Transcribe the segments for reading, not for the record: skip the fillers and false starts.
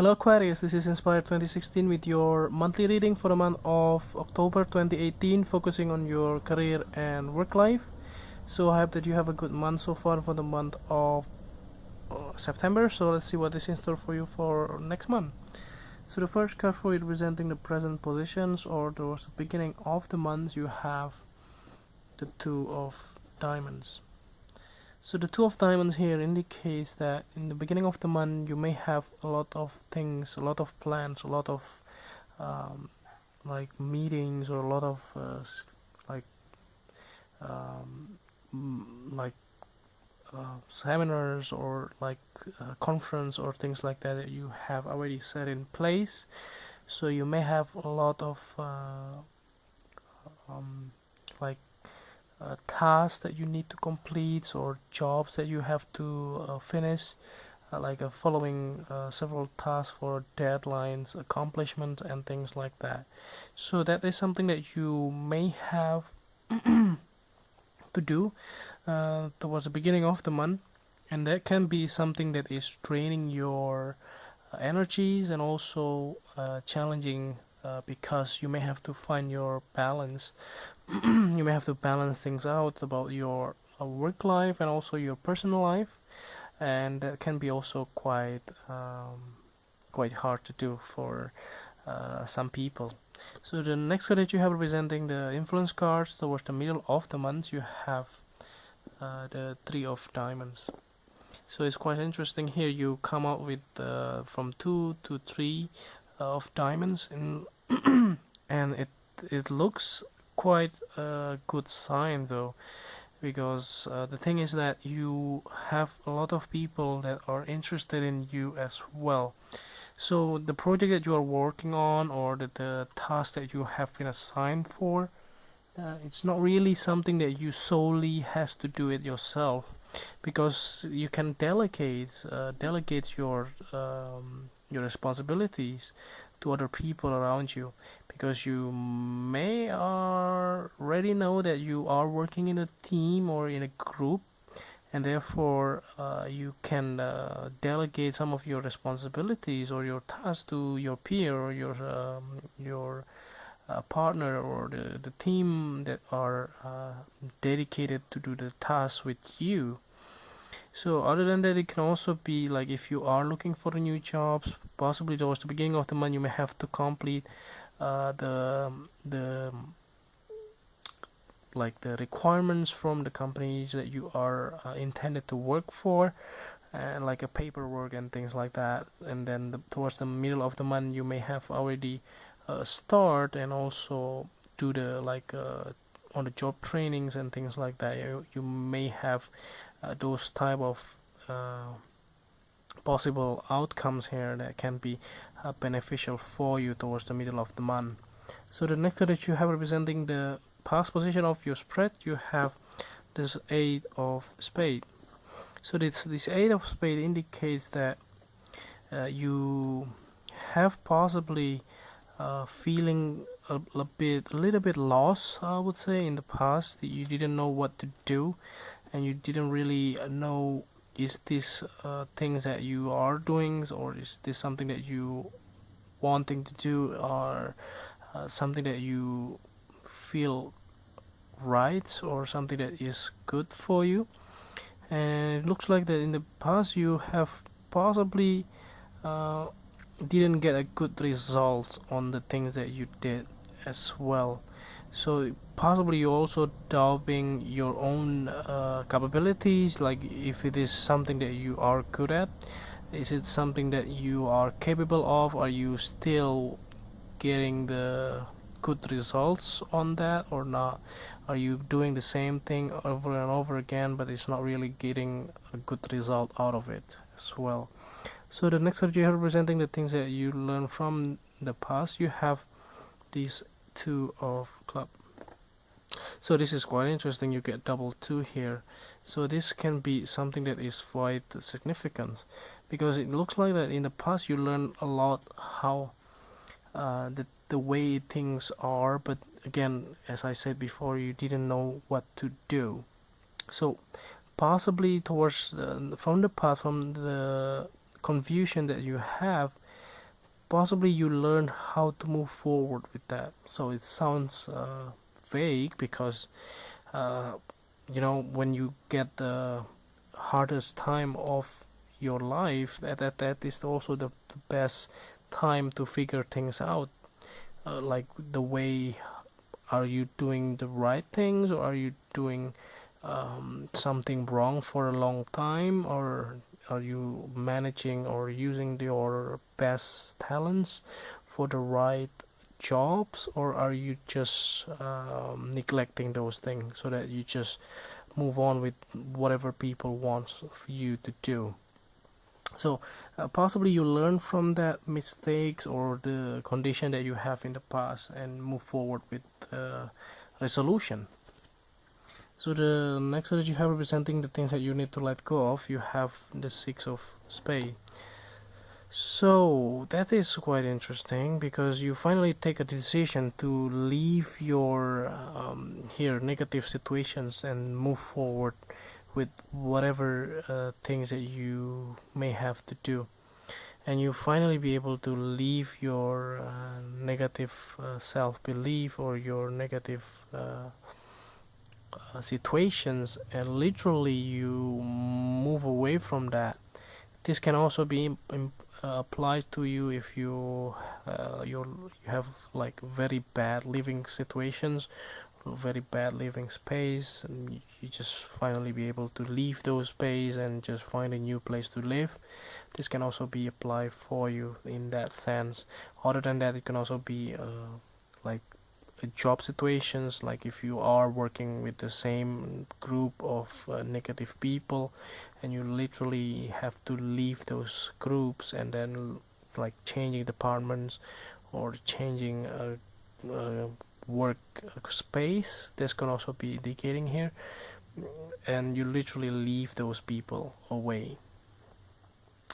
Hello Aquarius, this is Inspired 2016 with your monthly reading for the month of October 2018, focusing on your career and work life. So I hope that you have a good month so far for the month of September. So let's see what is in store for you for next month. So the first card for you representing the present positions, or towards the beginning of the month, you have the Two of Diamonds. So the Two of Diamonds here indicates that in the beginning of the month you may have a lot of things, a lot of plans, a lot of like meetings, or a lot of like um, like seminars, or like conference or things like that that you have already set in place. So you may have a lot of like tasks that you need to complete, or jobs that you have to finish, like following several tasks for deadlines, accomplishments, and things like that. So that is something that you may have to do towards the beginning of the month, and that can be something that is draining your energies, and also challenging, because you may have to find your balance. You may have to balance things out about your work life and also your personal life, and that can be also quite hard to do for some people. So the next card that you have representing the influence cards towards the middle of the month, you have the Three of Diamonds. So it's quite interesting here. You come out with from 2 to 3 of diamonds, and and it looks quite a good sign though, because the thing is that you have a lot of people that are interested in you as well. So the project that you are working on, or the task that you have been assigned for, it's not really something that you solely has to do it yourself, because you can delegate your responsibilities to other people around you, because you may already know that you are working in a team or in a group, and therefore you can delegate some of your responsibilities or your tasks to your peer, or your partner, or the team that are dedicated to do the tasks with you. So other than that, it can also be like if you are looking for new jobs, possibly towards the beginning of the month, you may have to complete the like the requirements from the companies that you are intended to work for, and like a paperwork and things like that. And then towards the middle of the month, you may have already start and also do the like on the job trainings and things like that. You may have those type of possible outcomes here that can be beneficial for you towards the middle of the month. So the next card that you have representing the past position of your spread, you have this Eight of Spade. So this Eight of Spade indicates that you have possibly feeling a little bit lost, I would say, in the past. You didn't know what to do, and you didn't really know, is this things that you are doing, or is this something that you wanting to do, or something that you feel right, or something that is good for you. And it looks like that in the past you have possibly didn't get a good result on the things that you did as well. So possibly you're also doubting your own capabilities, like if it is something that you are good at, is it something that you are capable of, are you still getting the good results on that or not, are you doing the same thing over and over again but it's not really getting a good result out of it as well. So the next card you have representing the things that you learn from the past, you have these Two of Club. So this is quite interesting. You get double two here. So this can be something that is quite significant, because it looks like that in the past you learned a lot how the way things are, but again, as I said before, you didn't know what to do. So possibly towards from the past, from the confusion that you have, possibly you learn how to move forward with that. So it sounds vague because uh, when you get the hardest time of your life, that is also the best time to figure things out, like the way, are you doing the right things, or are you doing something wrong for a long time, or are you managing or using your best talents for the right jobs, or are you just neglecting those things so that you just move on with whatever people want for you to do. So possibly you learn from that mistakes or the condition that you have in the past and move forward with resolution. So the next that you have representing the things that you need to let go of, you have the Six of Spades. So that is quite interesting because you finally take a decision to leave your here negative situations and move forward with whatever things that you may have to do, and you finally be able to leave your negative self-belief or your negative situations, and literally you move away from that. This can also be applied to you if you have like very bad living situations, very bad living space, and you just finally be able to leave those space and just find a new place to live. This can also be applied for you in that sense. Other than that, it can also be like job situations, like if you are working with the same group of negative people and you literally have to leave those groups and then like changing departments or changing work space. This can also be indicating here, and you literally leave those people away.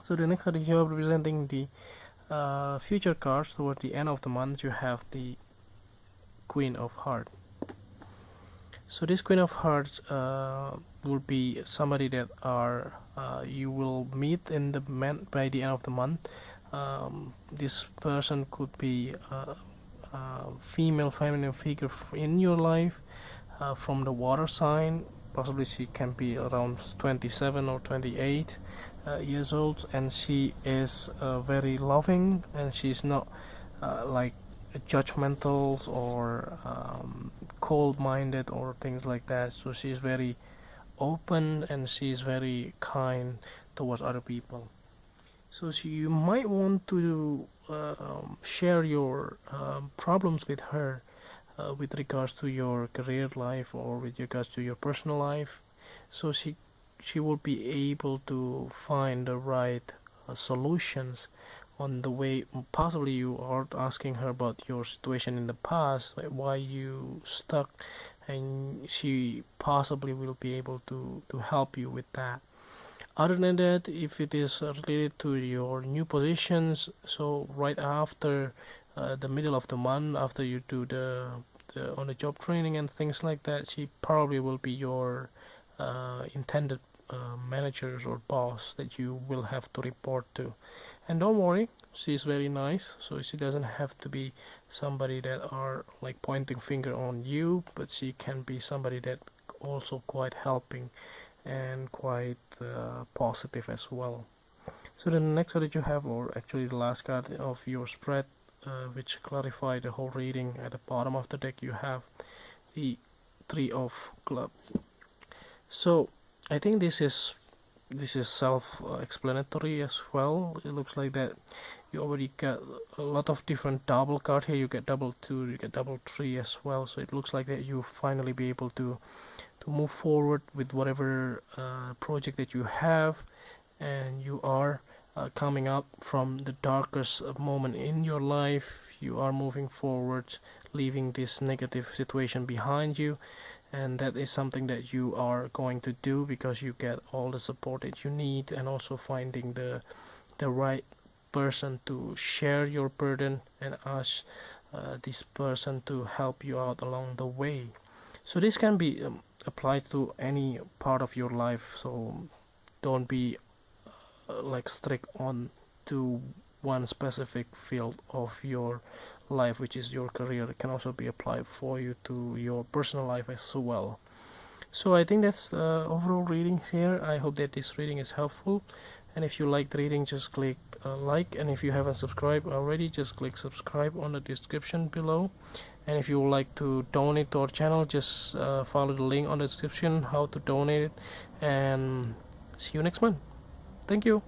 So the next card is you are representing the future cards. Toward the end of the month you have the Queen of Hearts. So this Queen of Hearts will be somebody that are you will meet in the by the end of the month. This person could be female, feminine figure in your life from the water sign. Possibly she can be around 27 or 28 years old, and she is very loving, and she's not like judgmental or cold-minded or things like that. So she's very open and she's very kind towards other people. So you might want to share your problems with her with regards to your career life or with regards to your personal life. So she will be able to find the right solutions on the way. Possibly you are asking her about your situation in the past, like why you stuck, and she possibly will be able to help you with that. Other than that, if it is related to your new positions, so right after the middle of the month, after you do the on the job training and things like that, she probably will be your intended managers or boss that you will have to report to. And don't worry, she's very nice, so she doesn't have to be somebody that are like pointing finger on you, but she can be somebody that also quite helping and quite positive as well. So the next card that you have, or actually the last card of your spread, which clarify the whole reading, at the bottom of the deck you have the Three of Clubs. So I think this is self-explanatory as well. It looks like that you already got a lot of different double card here. You get double 2, you get double 3 as well. So it looks like that you finally be able to move forward with whatever project that you have, and you are coming up from the darkest moment in your life. You are moving forward, leaving this negative situation behind you, and that is something that you are going to do because you get all the support that you need, and also finding the right person to share your burden and ask this person to help you out along the way. So this can be applied to any part of your life, so don't be like strict on to one specific field of your life, which is your career. It can also be applied for you to your personal life as well. So I think that's the overall reading here. I hope that this reading is helpful, and if you like the reading, just click like, and if you haven't subscribed already, just click subscribe on the description below. And if you would like to donate to our channel, just follow the link on the description how to donate it, and see you next month. Thank you.